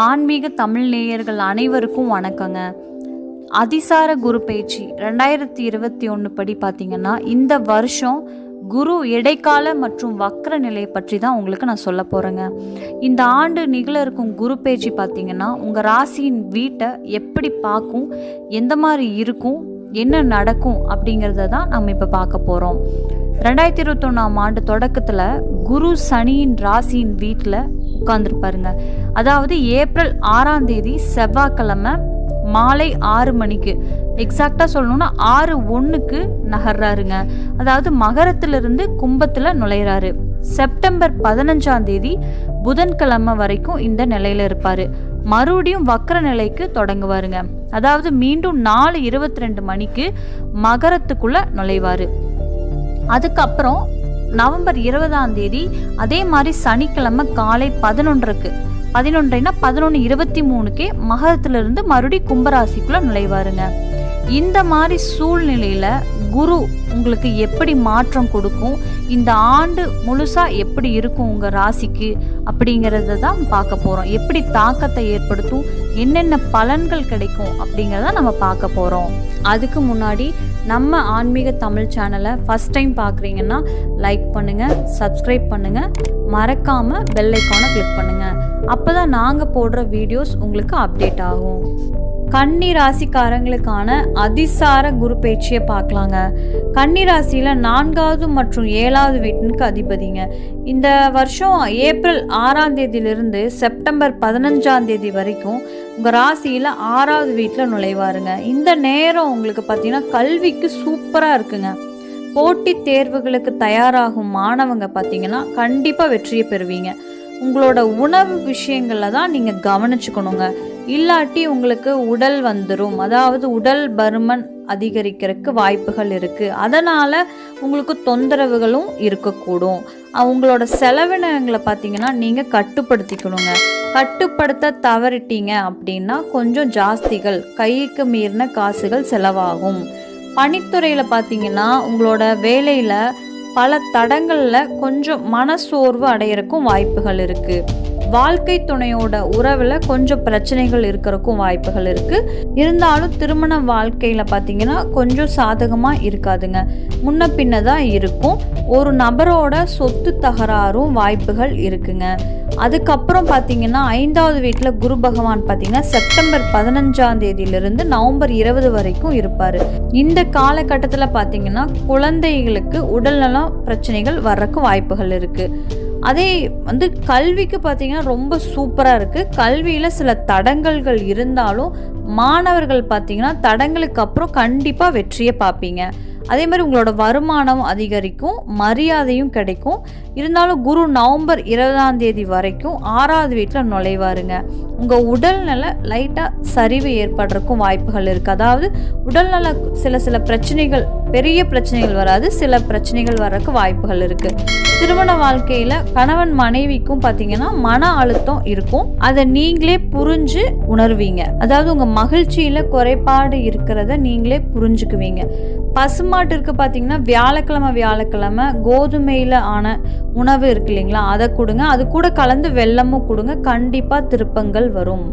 ஆன்மீக தமிழ் நேயர்கள் அனைவருக்கும் வணக்கங்க. அதிசார குரு பயிற்சி 2021 படி பார்த்தீங்கன்னா, இந்த வருஷம் குரு இடைக்கால மற்றும் வக்ர நிலை பற்றி தான் உங்களுக்கு நான் சொல்ல போகிறேங்க. இந்த ஆண்டு நிகழ இருக்கும் குரு பயிற்சி பார்த்தீங்கன்னா, உங்கள் ராசியின் வீட்டை எப்படி பார்க்கும், எந்த மாதிரி இருக்கும், என்ன நடக்கும் அப்படிங்கிறத தான் நம்ம இப்போ பார்க்க போகிறோம். 2021ஆம் ஆண்டு தொடக்கத்தில் குரு சனியின் ராசியின் வீட்டில் உட்கார்ந்துருப்பாருங்க. அதாவது ஏப்ரல் 6ஆம் தேதி செவ்வாய்க்கிழமை மாலை 6 மணிக்கு, எக்ஸாக்டாக சொல்லணும்னா 6:01க்கு நகர்றாருங்க. அதாவது மகரத்திலிருந்து கும்பத்தில் நுழையிறாரு. செப்டம்பர் 15ஆம் தேதி புதன்கிழமை வரைக்கும் இந்த நிலையில் இருப்பார். மறுபடியும் வக்ர நிலைக்கு தொடங்குவாருங்க. அதாவது மீண்டும் 4:22 மணிக்கு மகரத்துக்குள்ளே நுழைவார். அதுக்கப்புறம் நவம்பர் 20ஆம் தேதி அதே மாதிரி சனிக்கிழமை காலை 11:23 மகரத்திலிருந்து மறுபடியும் கும்பராசிக்குள்ள நுழைவாருங்க. இந்த மாதிரி சூழ்நிலையில குரு உங்களுக்கு எப்படி மாற்றம் கொடுக்கும், இந்த ஆண்டு முழுசா எப்படி இருக்கும் உங்க ராசிக்கு அப்படிங்கிறத தான் பார்க்க போறோம். எப்படி தாக்கத்தை ஏற்படுத்தும், என்னென்ன பலன்கள் கிடைக்கும் அப்படிங்கிறத நம்ம பார்க்க போறோம். அதுக்கு முன்னாடி நம்ம ஆன்மீக தமிழ் சேனலை ஃபர்ஸ்ட் டைம் பார்க்குறீங்கன்னா லைக் பண்ணுங்கள், சப்ஸ்கிரைப் பண்ணுங்கள், மறக்காமல் பெல் ஐக்கானை கிளிக் பண்ணுங்கள். அப்போ தான் நாங்கள் போடுற வீடியோஸ் உங்களுக்கு அப்டேட் ஆகும். கன்னி ராசிக்காரங்களுக்கான அதிசார குரு பயிற்சியை பார்க்கலாங்க. கன்னி ராசியில் 4வது மற்றும் 7வது வீட்டிற்கு அதிபதிங்க. இந்த வருஷம் ஏப்ரல் 6ஆம் தேதியிலிருந்து செப்டம்பர் 15ஆம் தேதி வரைக்கும் உங்கள் ராசியில் 6வது வீட்டில் நுழைவாருங்க. இந்த நேரம் உங்களுக்கு பார்த்தீங்கன்னா கல்விக்கு சூப்பராக இருக்குங்க. போட்டித் தேர்வுகளுக்கு தயாராகும் மாணவங்க பார்த்தீங்கன்னா கண்டிப்பாக வெற்றியை பெறுவீங்க. உங்களோட உணவு விஷயங்களில் தான் நீங்கள் கவனிச்சுக்கணுங்க. இல்லாட்டி உங்களுக்கு உடல் வந்துடும், அதாவது உடல் பருமன் அதிகரிக்கிறதுக்கு வாய்ப்புகள் இருக்குது. அதனால் உங்களுக்கு தொந்தரவுகளும் இருக்கக்கூடும். உங்களோட செலவினங்களை பார்த்தீங்கன்னா நீங்கள் கட்டுப்படுத்திக்கணுங்க. கட்டுப்படுத்த தவறிட்டீங்க அப்படின்னா கொஞ்சம் ஜாஸ்திகள், கைக்கு மீறின காசுகள் செலவாகும். பணித்துறையில் பார்த்தீங்கன்னா உங்களோட வேலையில் பல தடங்களில் கொஞ்சம் மனசோர்வு அடையிறக்கும் வாய்ப்புகள் இருக்குது. வாழ்க்கை துணையோட உறவில் கொஞ்சம் பிரச்சனைகள் இருக்கிறக்கும் வாய்ப்புகள் இருக்குது. இருந்தாலும் திருமண வாழ்க்கையில் பார்த்தீங்கன்னா கொஞ்சம் சாதகமாக இருக்காதுங்க, முன்ன பின்ன தான் இருக்கும். ஒரு நபரோட சொத்து தகராறும் வாய்ப்புகள் இருக்குங்க. அதுக்கப்புறம் பார்த்தீங்கன்னா 5வது வீட்டில் குரு பகவான் பார்த்தீங்கன்னா செப்டம்பர் 15ஆம் தேதியிலிருந்து நவம்பர் 20 வரைக்கும் இருப்பார். இந்த காலகட்டத்தில் பார்த்தீங்கன்னா குழந்தைகளுக்கு உடல்நலம் பிரச்சனைகள் வர்றதுக்கு வாய்ப்புகள் இருக்குது. அதே கல்விக்கு பார்த்தீங்கன்னா ரொம்ப சூப்பராக இருக்குது. கல்வியில் சில தடங்கல்கள் இருந்தாலும் மாணவர்கள் பார்த்தீங்கன்னா தடங்களுக்கு அப்புறம் கண்டிப்பாக வெற்றியை பார்ப்பீங்க. அதே மாதிரி உங்களோட வருமானம் அதிகரிக்கும், மரியாதையும் கிடைக்கும். இருந்தாலும் குரு நவம்பர் 20ஆம் தேதி வரைக்கும் 6வது வீட்டில் நுழைவாருங்க. உங்கள் உடல்நல லைட்டாக சரிவு ஏற்படுறதுக்கும் வாய்ப்புகள் இருக்குது. அதாவது உடல்நல சில பிரச்சனைகள், பெரிய பிரச்சனைகள் வராது, சில பிரச்சனைகள் வர்றதுக்கு வாய்ப்புகள் இருக்குது. திருமண வாழ்க்கையில் கணவன் மனைவிக்கும் பார்த்தீங்கன்னா மன அழுத்தம் இருக்கும். அதை நீங்களே புரிஞ்சு உணர்வீங்க. அதாவது உங்கள் மகிழ்ச்சியில் குறைபாடு இருக்கிறத நீங்களே புரிஞ்சுக்குவீங்க. பசுமாட்டிற்கு பார்த்தீங்கன்னா வியாழக்கிழமை கோதுமையில் ஆன உணவு இருக்கு இல்லைங்களா, அதை கொடுங்க. அது கூட கலந்து வெல்லமும் கொடுங்க. கண்டிப்பாக திருப்பங்கள் வரும்.